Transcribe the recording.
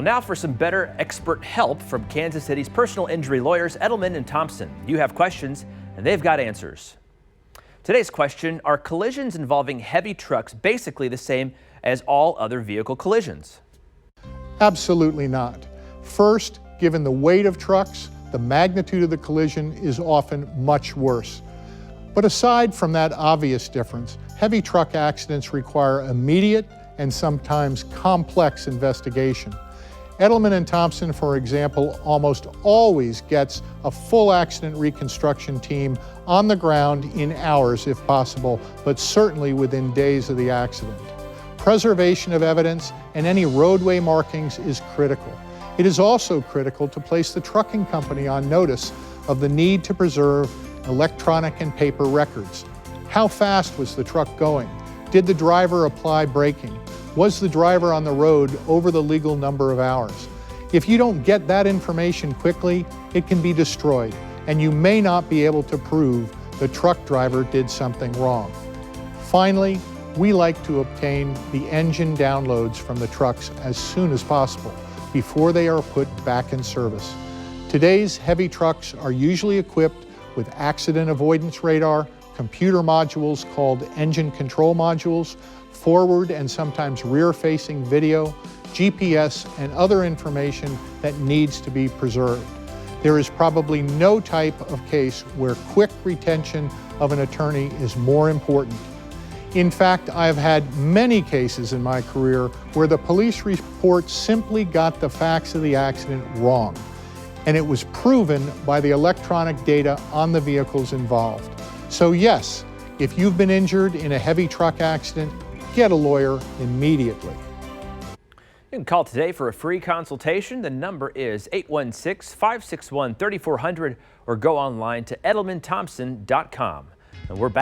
Well, now for some better expert help from Kansas City's personal injury lawyers, Edelman and Thompson. You have questions, and they've got answers. Today's question: are collisions involving heavy trucks basically the same as all other vehicle collisions? Absolutely not. First, given the weight of trucks, the magnitude of the collision is often much worse. But aside from that obvious difference, heavy truck accidents require immediate and sometimes complex investigation. Edelman and Thompson, for example, almost always gets a full accident reconstruction team on the ground in hours if possible, but certainly within days of the accident. Preservation of evidence and any roadway markings is critical. It is also critical to place the trucking company on notice of the need to preserve electronic and paper records. How fast was the truck going? Did the driver apply braking? Was the driver on the road over the legal number of hours? If you don't get that information quickly, it can be destroyed, and you may not be able to prove the truck driver did something wrong. Finally, we like to obtain the engine downloads from the trucks as soon as possible before they are put back in service. Today's heavy trucks are usually equipped with accident avoidance radar, computer modules called engine control modules, forward and sometimes rear-facing video, GPS, and other information that needs to be preserved. There is probably no type of case where quick retention of an attorney is more important. In fact, I have had many cases in my career where the police report simply got the facts of the accident wrong, and it was proven by the electronic data on the vehicles involved. So yes, if you've been injured in a heavy truck accident, get a lawyer immediately. You can call today for a free consultation. The number is 816-561-3400 or go online to edelmanthompson.com. And we're back.